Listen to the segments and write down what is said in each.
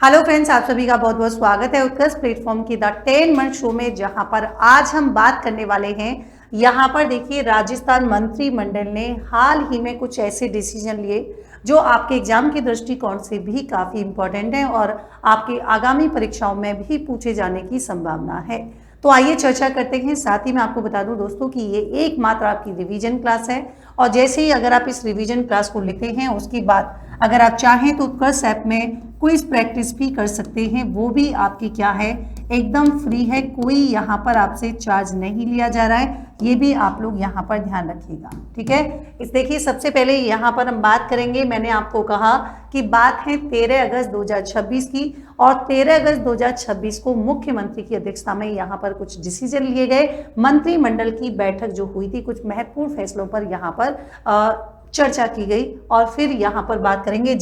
Hello friends, आप सभी का बहुत बहुत स्वागत है उत्कर्ष प्लेटफॉर्म की द 10 मंथ शो में, जहां पर आज हम बात करने वाले हैं। यहां पर देखिए, राजस्थान मंत्रिमंडल ने हाल ही में कुछ ऐसे डिसीजन लिए जो आपके एग्जाम के दृष्टिकोण से भी काफ़ी इंपॉर्टेंट है और आपकी आगामी परीक्षाओं में भी पूछे जाने की संभावना है। तो आइए चर्चा करते हैं। साथ ही मैं आपको बता दूं दोस्तों कि ये एकमात्र आपकी रिवीजन क्लास है और जैसे ही अगर आप इस रिवीजन क्लास को लेते हैं, उसके बाद अगर आप चाहें तो उत्कर्ष ऐप में क्विज प्रैक्टिस भी कर सकते हैं। वो भी आपकी क्या है, एकदम फ्री है। कोई यहाँ पर आपसे चार्ज नहीं लिया जा रहा है, ये भी आप लोग यहाँ पर ध्यान रखिएगा, ठीक है। इस देखिए, सबसे पहले यहाँ पर हम बात करेंगे। मैंने आपको कहा कि बात है 13 अगस्त 2026 की, और 13 अगस्त 2026 को मुख्यमंत्री की अध्यक्षता में यहाँ पर कुछ डिसीजन लिए गए। मंत्रिमंडल की बैठक जो हुई थी, कुछ महत्वपूर्ण फैसलों पर यहाँ पर चर्चा की गई। और फिर यहाँ पर बात करेंगे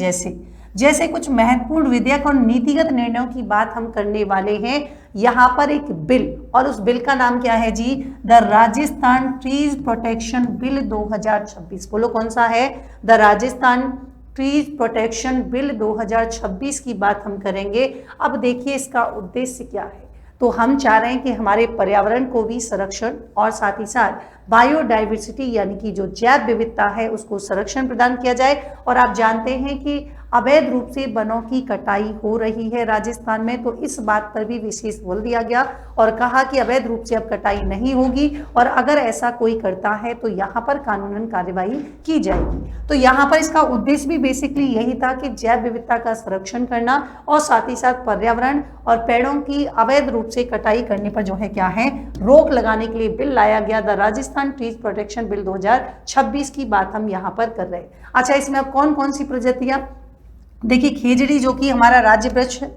जैसे कुछ महत्वपूर्ण विधेयक और नीतिगत निर्णयों की बात हम करने वाले हैं। यहाँ पर एक बिल, और उस बिल का नाम क्या है जी, the Rajasthan trees protection bill 2026। बोलो कौन सा है? The Rajasthan trees protection bill 2026 की बात हम करेंगे। अब देखिए, इसका उद्देश्य क्या है। तो हम चाह रहे हैं कि हमारे पर्यावरण को भी संरक्षण और साथ ही साथ बायोडाइवर्सिटी यानी कि जो जैव विविधता है उसको संरक्षण प्रदान किया जाए। और आप जानते हैं कि अवैध रूप से वनों की कटाई हो रही है राजस्थान में, तो इस बात पर भी विशेष बल दिया गया और कहा कि अवैध रूप से अब कटाई नहीं होगी, और अगर ऐसा कोई करता है तो यहाँ पर कानूनन कार्रवाई की जाएगी। तो यहाँ पर इसका उद्देश्य भी बेसिकली यही था कि जैव विविधता का संरक्षण करना और साथ ही साथ पर्यावरण और पेड़ों की अवैध रूप से कटाई करने पर जो है क्या है, रोक लगाने के लिए बिल लाया गया। The Rajasthan trees protection bill 2026 की बात हम यहाँ पर कर रहे हैं। अच्छा, इसमें अब कौन कौन सी प्रजातियां, देखिए खेजड़ी जो कि हमारा राज्य वृक्ष है,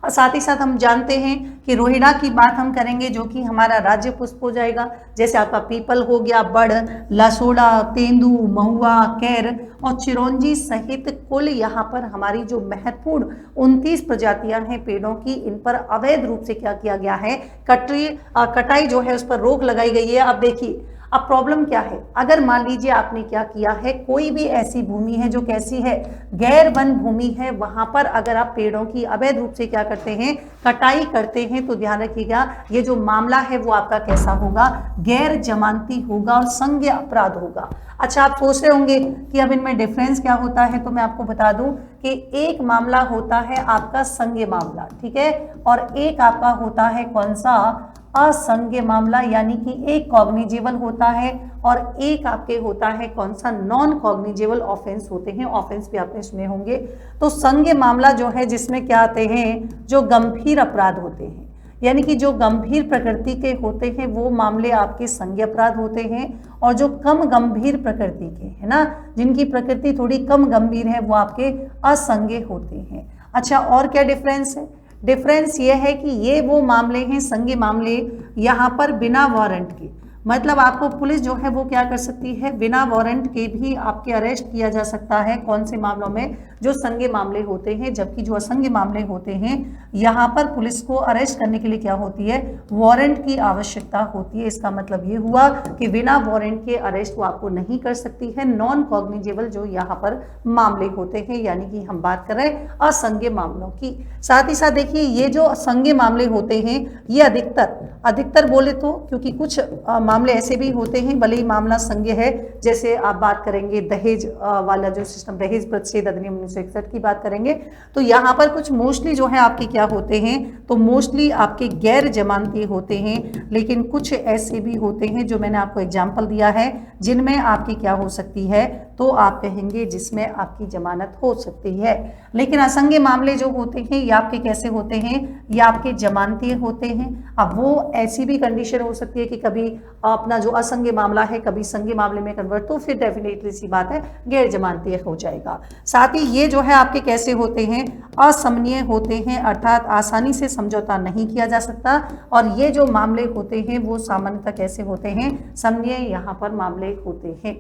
और साथ ही साथ हम जानते हैं कि रोहिड़ा की बात हम करेंगे जो कि हमारा राज्य पुष्प हो जाएगा। जैसे आपका पीपल हो गया, बड़, लसोड़ा, तेंदू, महुआ, कैर और चिरौंजी सहित कुल यहाँ पर हमारी जो महत्वपूर्ण 29 प्रजातियां हैं पेड़ों की, इन पर अवैध रूप से क्या किया गया है, कटाई जो है उस पर रोक लगाई गई है। अब देखिए, अब प्रॉब्लम क्या है, अगर मान लीजिए आपने क्या किया है, कोई भी ऐसी भूमि है जो कैसी है, गैर वन भूमि है, वहां पर अगर आप पेड़ों की अवैध रूप से क्या करते हैं, कटाई करते हैं, तो ध्यान रखिएगा ये जो मामला है वो आपका कैसा होगा, गैर जमानती होगा और संज्ञेय अपराध होगा। अच्छा, आप सोच रहे होंगे कि अब इनमें डिफरेंस क्या होता है, तो मैं आपको बता दूं कि एक मामला होता है आपका संज्ञेय मामला, ठीक है, और एक आपका होता है कौन सा, असंज्ञेय मामला, यानी कि एक कॉग्निजेबल होता है और एक आपके होता है कौन सा, नॉन कॉग्निजेबल ऑफेंस होते हैं। ऑफेंस भी आपने सुने होंगे। तो संज्ञेय मामला जो है जिसमें क्या आते हैं, जो गंभीर अपराध होते हैं, यानी कि जो गंभीर प्रकृति के होते हैं वो मामले आपके संज्ञेय अपराध होते हैं, और जो कम गंभीर प्रकृति के है ना, जिनकी प्रकृति थोड़ी कम गंभीर है, वो आपके असंज्ञेय होते हैं। अच्छा, और क्या डिफरेंस है? डिफरेंस ये है कि ये वो मामले हैं, संज्ञेय मामले, यहाँ पर बिना वारंट के, मतलब आपको पुलिस जो है वो क्या कर सकती है, बिना वारंट के भी आपके अरेस्ट किया जा सकता है। कौन से मामलों में? जो संज्ञेय मामले होते हैं। जबकि जो असंज्ञेय मामले होते हैं, यहाँ पर पुलिस को अरेस्ट करने के लिए क्या होती है, वारंट की आवश्यकता होती है। इसका मतलब ये हुआ कि बिना वारंट के अरेस्ट वो आपको नहीं कर सकती है। नॉन कॉग्निजेबल जो यहाँ पर मामले होते हैं, यानी कि हम बात कर रहे हैं असंज्ञेय मामलों की। साथ ही साथ देखिए, ये जो असंज्ञेय मामले होते हैं ये अधिकतर बोले तो, क्योंकि कुछ मामले ऐसे भी होते हैं भले ही मामला संज्ञेय है, जैसे आप बात करेंगे दहेज वाला जो सिस्टम, दहेज प्रतिषेध अधिनियम 1961 की बात करेंगे, तो यहाँ पर कुछ मोस्टली जो है आपके क्या होते हैं, तो मोस्टली आपके गैर जमानती होते हैं। लेकिन कुछ ऐसे भी होते हैं जो मैंने आपको एग्जाम्पल दिया है, जिनमें आपकी क्या हो सकती है, तो आप कहेंगे जिसमें आपकी जमानत हो सकती है। लेकिन असंज्ञेय मामले जो होते हैं ये आपके कैसे होते हैं, ये आपके जमानती होते हैं। अब वो ऐसी भी कंडीशन हो सकती है कि कभी अपना जो असंज्ञेय मामला है कभी संज्ञेय मामले में कन्वर्ट, तो फिर डेफिनेटली सी बात है गैर जमानती हो जाएगा। साथ ही ये जो है आपके कैसे होते हैं, असमनीय होते हैं, अर्थात आसानी से समझौता नहीं किया जा सकता। और ये जो मामले होते हैं वो सामान्यतः कैसे होते हैं, समनीय यहाँ पर मामले होते हैं।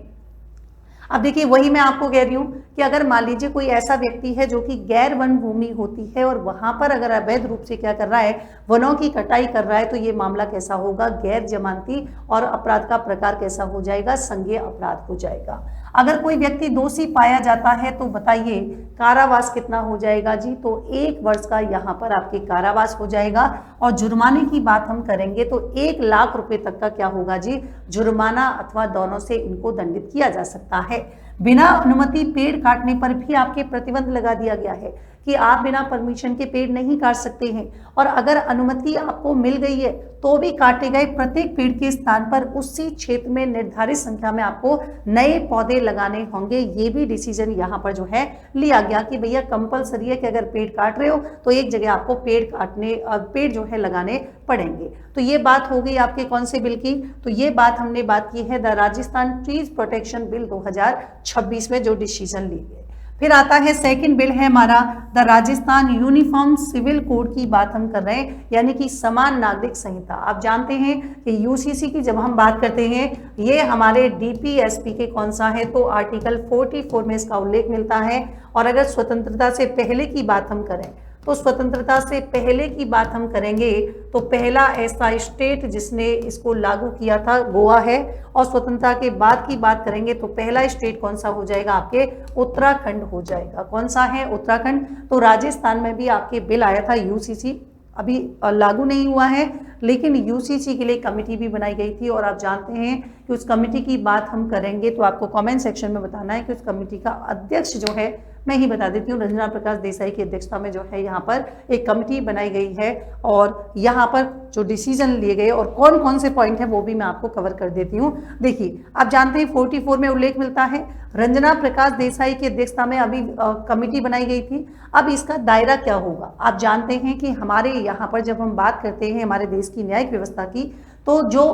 अब देखिए, वही मैं आपको कह रही हूँ कि अगर मान लीजिए कोई ऐसा व्यक्ति है जो कि गैर वन भूमि होती है और वहां पर अगर अवैध रूप से क्या कर रहा है, वनों की कटाई कर रहा है, तो ये मामला कैसा होगा, गैर जमानती, और अपराध का प्रकार कैसा हो जाएगा, संज्ञेय अपराध हो जाएगा। अगर कोई व्यक्ति दोषी पाया जाता है तो बताइए कारावास कितना हो जाएगा जी, तो 1 वर्ष का यहाँ पर आपके कारावास हो जाएगा। और जुर्माने की बात हम करेंगे तो 1 लाख रुपए तक का क्या होगा जी, जुर्माना अथवा दोनों से इनको दंडित किया जा सकता है। बिना अनुमति पेड़ काटने पर भी आपके प्रतिबंध लगा दिया गया है कि आप बिना परमिशन के पेड़ नहीं काट सकते हैं। और अगर अनुमति आपको मिल गई है तो भी काटे गए प्रत्येक पेड़ के स्थान पर उसी क्षेत्र में निर्धारित संख्या में आपको नए पौधे लगाने होंगे। ये भी डिसीजन यहाँ पर जो है लिया गया कि भैया कंपलसरी है कि अगर पेड़ काट रहे हो तो एक जगह आपको पेड़ जो है लगाने पड़ेंगे। तो ये बात हो गई आपके कौन से बिल की, तो ये बात हमने बात की है the Rajasthan trees protection bill 2026 में जो डिसीजन ली गई। फिर आता है सेकंड बिल है हमारा the Rajasthan uniform civil code की बात हम कर रहे हैं, यानी कि समान नागरिक संहिता। आप जानते हैं कि यूसीसी की जब हम बात करते हैं ये हमारे डीपीएसपी के कौन सा है, तो आर्टिकल 44 में इसका उल्लेख मिलता है। और अगर स्वतंत्रता से पहले की बात हम करें तो स्वतंत्रता से पहले की बात हम करेंगे तो पहला ऐसा स्टेट जिसने इसको लागू किया था गोवा है। और स्वतंत्रता के बाद की बात करेंगे तो पहला स्टेट कौन सा हो जाएगा, आपके उत्तराखंड हो जाएगा। कौन सा है, उत्तराखंड। तो राजस्थान में भी आपके बिल आया था यूसीसी, अभी लागू नहीं हुआ है, लेकिन यूसीसी के लिए कमेटी भी बनाई गई थी। और आप जानते हैं कि उस कमेटी की बात हम करेंगे तो आपको कमेंट सेक्शन में बताना है कि उस कमेटी का अध्यक्ष जो है, मैं ही बता देती हूँ, रंजना प्रकाश देसाई की अध्यक्षता में जो है यहाँ पर एक कमेटी बनाई गई है। और यहाँ पर जो डिसीजन लिए गए और कौन कौन से पॉइंट है वो भी मैं आपको कवर कर देती हूँ। देखिए आप जानते हैं 44 में उल्लेख मिलता है रंजना प्रकाश देसाई की अध्यक्षता में अभी कमेटी बनाई गई थी। अब इसका दायरा क्या होगा, आप जानते हैं कि हमारे यहाँ पर जब हम बात करते हैं हमारे देश की न्यायिक व्यवस्था की, तो जो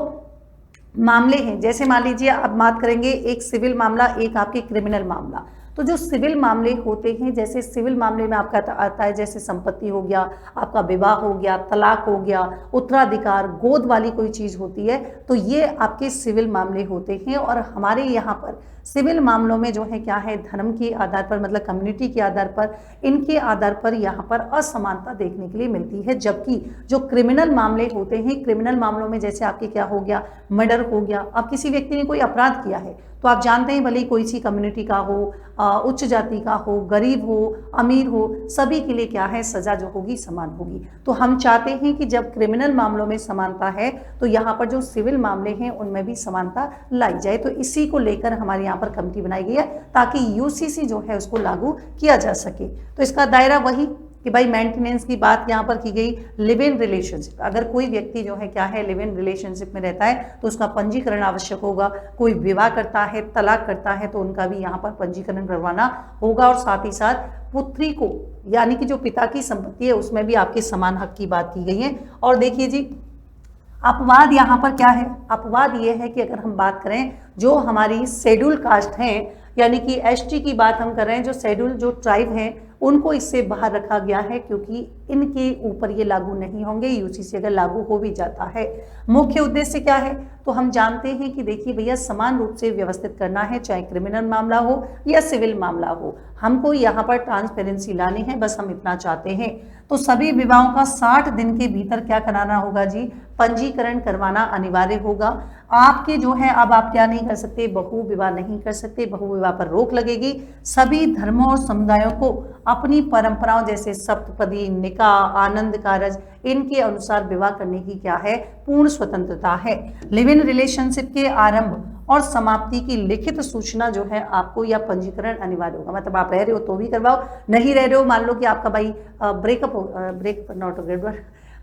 मामले हैं, जैसे मान लीजिए अब बात करेंगे एक सिविल मामला, एक आपके क्रिमिनल मामला। तो जो सिविल मामले होते हैं, जैसे सिविल मामले में आपका आता है जैसे संपत्ति हो गया, आपका विवाह हो गया, तलाक हो गया, उत्तराधिकार, गोद वाली कोई चीज़ होती है, तो ये आपके सिविल मामले होते हैं। और हमारे यहाँ पर सिविल मामलों में जो है क्या है, धर्म के आधार पर मतलब कम्युनिटी के आधार पर, इनके आधार पर यहाँ पर असमानता देखने के लिए मिलती है। जबकि जो क्रिमिनल मामले होते हैं, क्रिमिनल मामलों में जैसे आपके क्या हो गया, मर्डर हो गया, अब किसी व्यक्ति ने कोई अपराध किया है तो आप जानते हैं भले ही कोई सी कम्युनिटी का हो, उच्च जाति का हो, गरीब हो, अमीर हो, सभी के लिए क्या है, सजा जो होगी समान होगी। तो हम चाहते हैं कि जब क्रिमिनल मामलों में समानता है तो यहाँ पर जो सिविल मामले हैं उनमें भी समानता लाई जाए। तो इसी को लेकर हमारे यहाँ पर कमेटी बनाई गई है ताकि यूसीसी जो है उसको लागू किया जा सके। तो इसका दायरा वही कि भाई मेंटेनेंस की बात यहाँ पर की गई, लिव इन रिलेशनशिप, अगर कोई व्यक्ति जो है क्या है लिव इन रिलेशनशिप में रहता है तो उसका पंजीकरण आवश्यक होगा। कोई विवाह करता है, तलाक करता है तो उनका भी यहाँ पर पंजीकरण करवाना होगा। और साथ ही साथ पुत्री को, यानी कि जो पिता की संपत्ति है उसमें भी आपके समान हक की बात की गई है। और देखिए जी अपवाद यहाँ पर क्या है, अपवाद ये है कि अगर हम बात करें जो हमारी शेड्यूल कास्ट हैं, यानी कि एसटी की बात हम कर रहे हैं, जो शेड्यूल जो ट्राइब हैं उनको इससे बाहर रखा गया है क्योंकि इनके ऊपर ये लागू नहीं होंगे। यूसीसी अगर लागू हो भी जाता है, मुख्य उद्देश्य क्या है, तो हम जानते हैं कि देखिए भैया समान रूप से व्यवस्थित करना है, चाहे क्रिमिनल मामला हो या सिविल मामला हो। हमको यहाँ पर ट्रांसपेरेंसी लानी है, बस हम इतना चाहते हैं। तो सभी विवाहों का 60 दिन के भीतर क्या कराना होगा जी, पंजीकरण करवाना अनिवार्य होगा। आपके जो है अब आप क्या नहीं कर सकते, बहु विवाह नहीं कर सकते, बहु विवाह पर रोक लगेगी। सभी धर्मों और समुदायों को अपनी परंपराओं जैसे सप्तपदी, निकाह, आनंद कारज, इनके अनुसार विवाह करने की क्या है, पूर्ण स्वतंत्रता है। लिव इन रिलेशनशिप के आरंभ और समाप्ति की लिखित सूचना जो है आपको या पंजीकरण अनिवार्य होगा। मतलब आप रह रहे हो तो भी करवाओ, नहीं रह रहे हो, मान लो कि आपका भाई ब्रेकअप नॉट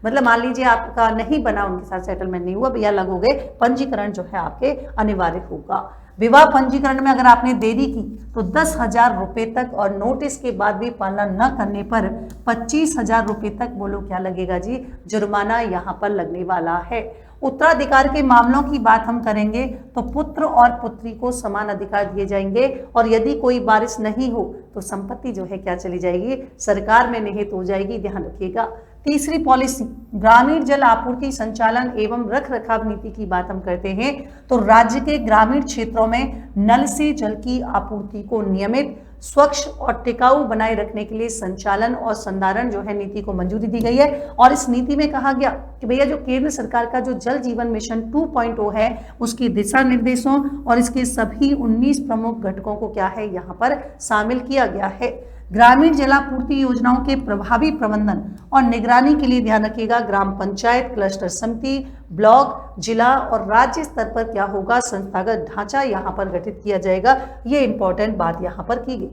मतलब मान लीजिए आपका नहीं बना, उनके साथ सेटलमेंट नहीं हुआ, भैया अलग हो गए, पंजीकरण जो है आपके अनिवार्य होगा। विवाह पंजीकरण में अगर आपने देरी की तो 10,000 रुपये तक, और नोटिस के बाद भी पालन न करने पर 25,000 रुपये तक बोलो क्या लगेगा जी, जुर्माना यहाँ पर लगने वाला है। उत्तराधिकार के मामलों की बात हम करेंगे तो पुत्र और पुत्री को समान अधिकार दिए जाएंगे, और यदि कोई वारिस नहीं हो तो संपत्ति जो है क्या चली जाएगी, सरकार में निहित हो जाएगी, ध्यान रखिएगा। तीसरी पॉलिसी ग्रामीण जल आपूर्ति संचालन एवं रख रखाव नीति की बात हम करते हैं तो राज्य के ग्रामीण क्षेत्रों में नल से जल की आपूर्ति को नियमित, स्वच्छ और टिकाऊ बनाए रखने के लिए संचालन और संधारण जो है नीति को मंजूरी दी गई है। और इस नीति में कहा गया कि भैया जो केंद्र सरकार का जो जल जीवन मिशन 2.0 है उसके दिशा निर्देशों और इसके सभी 19 प्रमुख घटकों को क्या है यहाँ पर शामिल किया गया है। ग्रामीण जलापूर्ति योजनाओं के प्रभावी प्रबंधन और निगरानी के लिए ध्यान रखिएगा ग्राम पंचायत, क्लस्टर समिति, ब्लॉक, जिला और राज्य स्तर पर क्या होगा, संस्थागत ढांचा यहाँ पर गठित किया जाएगा। ये इंपॉर्टेंट बात यहाँ पर की गई।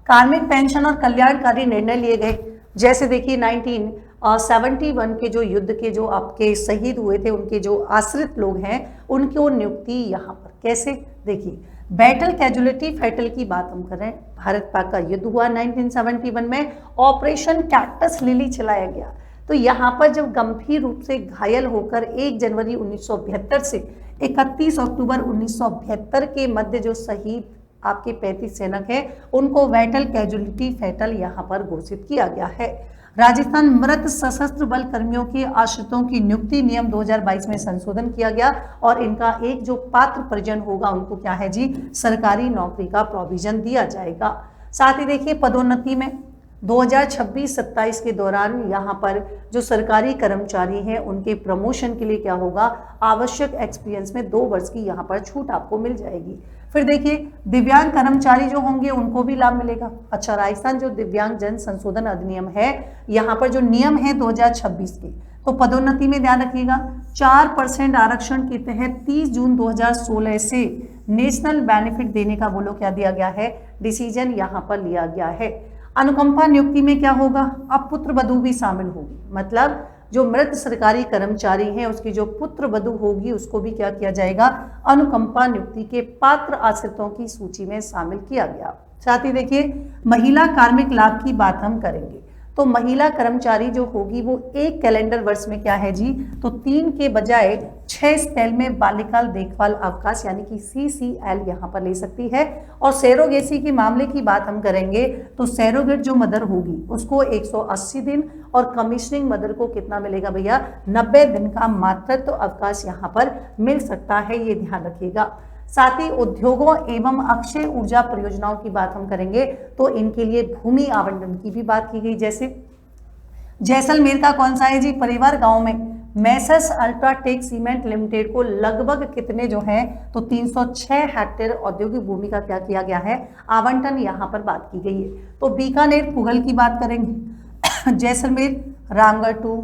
कार्मिक पेंशन और कल्याणकारी निर्णय लिए गए, जैसे देखिए 1971 के जो युद्ध के जो आपके शहीद हुए थे उनके जो आश्रित लोग हैं उनको नियुक्ति यहाँ पर कैसे, देखिए बैटल कैजुअलिटी फैटल की बात हम करें, भारत पाक का युद्ध हुआ 1971 में, ऑपरेशन कैक्टस लिली चलाया गया। तो यहाँ पर जब गंभीर रूप से घायल होकर 1 जनवरी 1972 से 31 अक्टूबर 1972 के मध्य जो शहीद आपके 35 सैनिक हैं उनको बैटल कैजुअलिटी फैटल यहाँ पर घोषित किया गया है। राजस्थान मृत सशस्त्र बल कर्मियों के आश्रितों की नियुक्ति नियम 2022 में संशोधन किया गया और इनका एक जो पात्र परिजन होगा उनको क्या है जी, सरकारी नौकरी का प्रोविजन दिया जाएगा। साथ ही देखिए पदोन्नति में 2026-27 के दौरान यहाँ पर जो सरकारी कर्मचारी हैं उनके प्रमोशन के लिए क्या होगा, आवश्यक एक्सपीरियंस में 2 वर्ष की यहाँ पर छूट आपको मिल जाएगी। फिर देखिए दिव्यांग कर्मचारी जो होंगे उनको भी लाभ मिलेगा। अच्छा, राजस्थान जो दिव्यांग जन संशोधन अधिनियम है यहाँ पर जो नियम है 2026 के, तो पदोन्नति में ध्यान रखिएगा 4% आरक्षण के तहत 30 जून 2016 से नेशनल बेनिफिट देने का बोलो क्या दिया गया है, डिसीजन यहाँ पर लिया गया है। अनुकंपा नियुक्ति में क्या होगा, अब पुत्र वधू भी शामिल होगी, मतलब जो मृत सरकारी कर्मचारी हैं उसकी जो पुत्र वधू होगी उसको भी क्या किया जाएगा, अनुकंपा नियुक्ति के पात्र आश्रितों की सूची में शामिल किया गया। साथ ही देखिए महिला कार्मिक लाभ की बात हम करेंगे, तो महिला कर्मचारी जो होगी वो 1 कैलेंडर वर्ष में क्या है जी, तो 3 के बजाय 6 स्पेल में बालिकाल देखभाल अवकाश यानी कि CCL यहाँ पर ले सकती है। और सैरोगेसी के मामले की बात हम करेंगे तो सैरोगेट जो मदर होगी उसको 180 दिन और कमीशनिंग मदर को कितना मिलेगा भैया, 90 दिन का मातृत्व अवकाश यहाँ पर मिल सकता है, ये ध्यान रखिएगा। साथ ही उद्योगों एवं अक्षय ऊर्जा परियोजनाओं की बात हम करेंगे तो इनके लिए भूमि आवंटन की भी बात की गई। जैसे जैसलमेर का कौन सा है जी, परिवार गांव में मैसर्स अल्ट्राटेक सीमेंट लिमिटेड को लगभग कितने जो है तो 306 हेक्टेयर औद्योगिक भूमि का क्या किया गया है, आवंटन यहाँ पर बात की गई है। तो बीकानेर पुगल की बात करेंगे, जैसलमेर रामगढ़ टू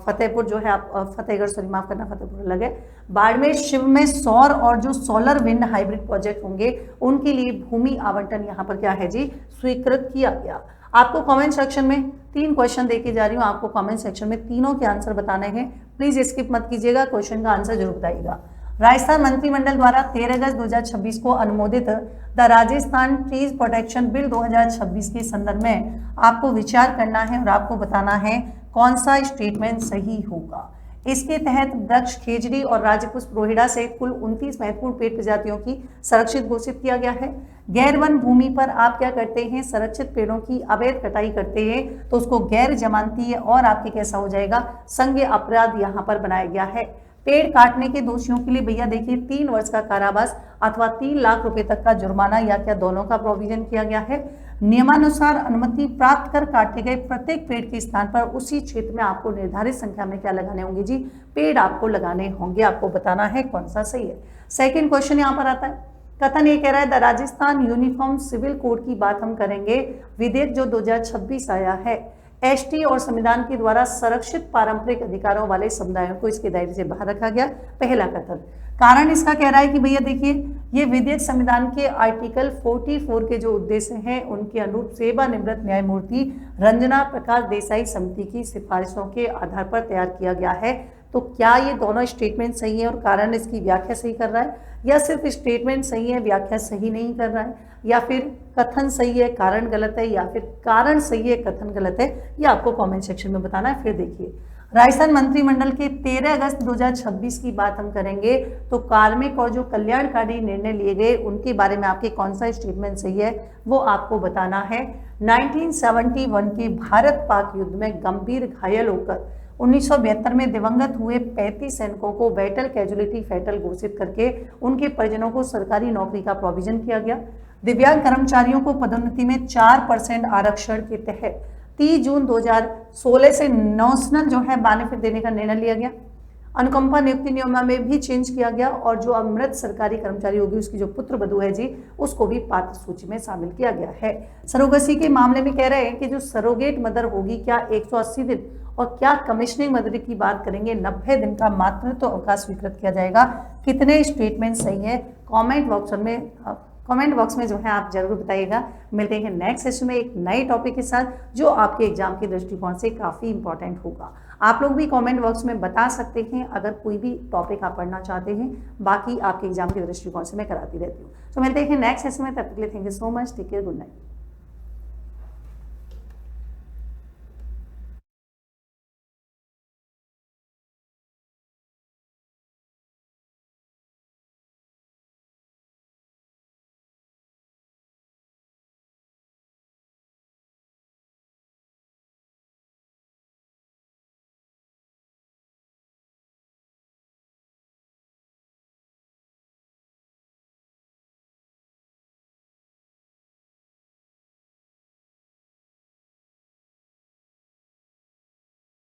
फतेहपुर जो है आप फतेहगढ़, सॉरी माफ करना फतेहपुर अलग है, बाड़मेर शिव में सौर और जो सोलर विंड हाइब्रिड प्रोजेक्ट होंगे उनके लिए भूमि आवंटन यहाँ पर क्या है जी, स्वीकृत किया गया। आपको कमेंट सेक्शन में 3 क्वेश्चन देके जा रही हूँ, आपको कमेंट सेक्शन में तीनों के आंसर बताने हैं, प्लीज स्किप मत कीजिएगा, क्वेश्चन का आंसर जरूर बताइएगा। राजस्थान मंत्रिमंडल द्वारा 13 अगस्त 2026 को अनुमोदित the Rajasthan trees protection bill 2026 के संदर्भ में आपको विचार करना है और आपको बताना है कौन सा स्टेटमेंट सही होगा। इसके तहत वृक्ष खेजड़ी और राजपुष्प रोहिड़ा से कुल 29 महत्वपूर्ण पेड़ प्रजातियों की संरक्षित घोषित किया गया है। गैर वन भूमि पर आप क्या करते हैं, संरक्षित पेड़ों की अवैध कटाई करते हैं तो उसको गैर जमानती और आपके कैसा हो जाएगा, संज्ञेय अपराध यहाँ पर बनाया गया है। पेड़ काटने के दोषियों के लिए भैया देखिए 3 वर्ष का कारावास अथवा 3 लाख रुपए तक का जुर्माना या क्या दोनों का प्रोविजन किया गया है। नियमानुसार अनुमति प्राप्त कर काटे गए प्रत्येक पेड़ के स्थान पर उसी क्षेत्र में आपको निर्धारित संख्या में क्या लगाने होंगे जी, पेड़ आपको लगाने होंगे, आपको बताना है कौन सा सही है। सेकंड क्वेश्चन यहाँ पर आता है, कथन ये कह रहा है the Rajasthan uniform civil code की बात हम करेंगे, विधेयक जो 2026 आया है, एसटी और संविधान के द्वारा संरक्षित पारंपरिक अधिकारों वाले समुदायों को इसके दायरे से बाहर रखा गया। पहला कथन, कारण इसका कह रहा है कि भैया देखिए ये विधेयक संविधान के आर्टिकल 44 के जो उद्देश्य हैं उनके अनुरूप सेवानिवृत्त न्यायमूर्ति रंजना प्रकाश देसाई समिति की सिफारिशों के आधार पर तैयार किया गया है। तो क्या ये दोनों स्टेटमेंट सही है और कारण इसकी व्याख्या सही कर रहा है, या सिर्फ स्टेटमेंट सही है व्याख्या सही नहीं कर रहा है, या फिर कथन सही है कारण गलत है, या फिर कारण सही है कथन गलत है, ये आपको कमेंट सेक्शन में बताना है। फिर देखिए राजस्थान मंत्रिमंडल के 13 अगस्त 2026 की बात हम करेंगे तो कार्मिक और जो कल्याणकारी निर्णय लिए गए उनके बारे में आपके कौन सा स्टेटमेंट सही है वो आपको बताना है। 1971 के भारत पाक युद्ध में गंभीर घायल होकर 1972 में दिवंगत हुए 35 सैनिकों को बैटल कैजुअलिटी फैटल घोषित करके उनके परिजनों को सरकारी नौकरी का प्रोविजन किया गया। दिव्यांग कर्मचारियों को पदोन्नति में 4% आरक्षण के तहत 30 जून 2016 से नेशनल जो है बेनिफिट देने का निर्णय लिया गया। अनुकंपा नियुक्ति नियम में भी चेंज किया गया और जो अमृत सरकारी कर्मचारी होगी उसकी जो पुत्र वधू है जी, उसको भी पात्र सूची में शामिल किया गया है। सरोगेसी के मामले में कह रहे हैं कि जो सरोगेट मदर होगी क्या 180 दिन और क्या कमिश्निंग मदर की बात करेंगे 90 दिन का मातृत्व अवकाश स्वीकृत किया जाएगा। कितने स्टेटमेंट सही है कमेंट बॉक्स में जो है आप जरूर बताइएगा। मिलते हैं नेक्स्ट सेशन में एक नए टॉपिक के साथ जो आपके एग्जाम के दृष्टिकोण से काफ़ी इंपॉर्टेंट होगा। आप लोग भी कमेंट बॉक्स में बता सकते हैं अगर कोई भी टॉपिक आप पढ़ना चाहते हैं, बाकी आपके एग्जाम के दृष्टिकोण से मैं कराती रहती हूँ। तो मिलते हैं नेक्स्ट सेशन में, तब तक के लिए thank you so much, take care, good night.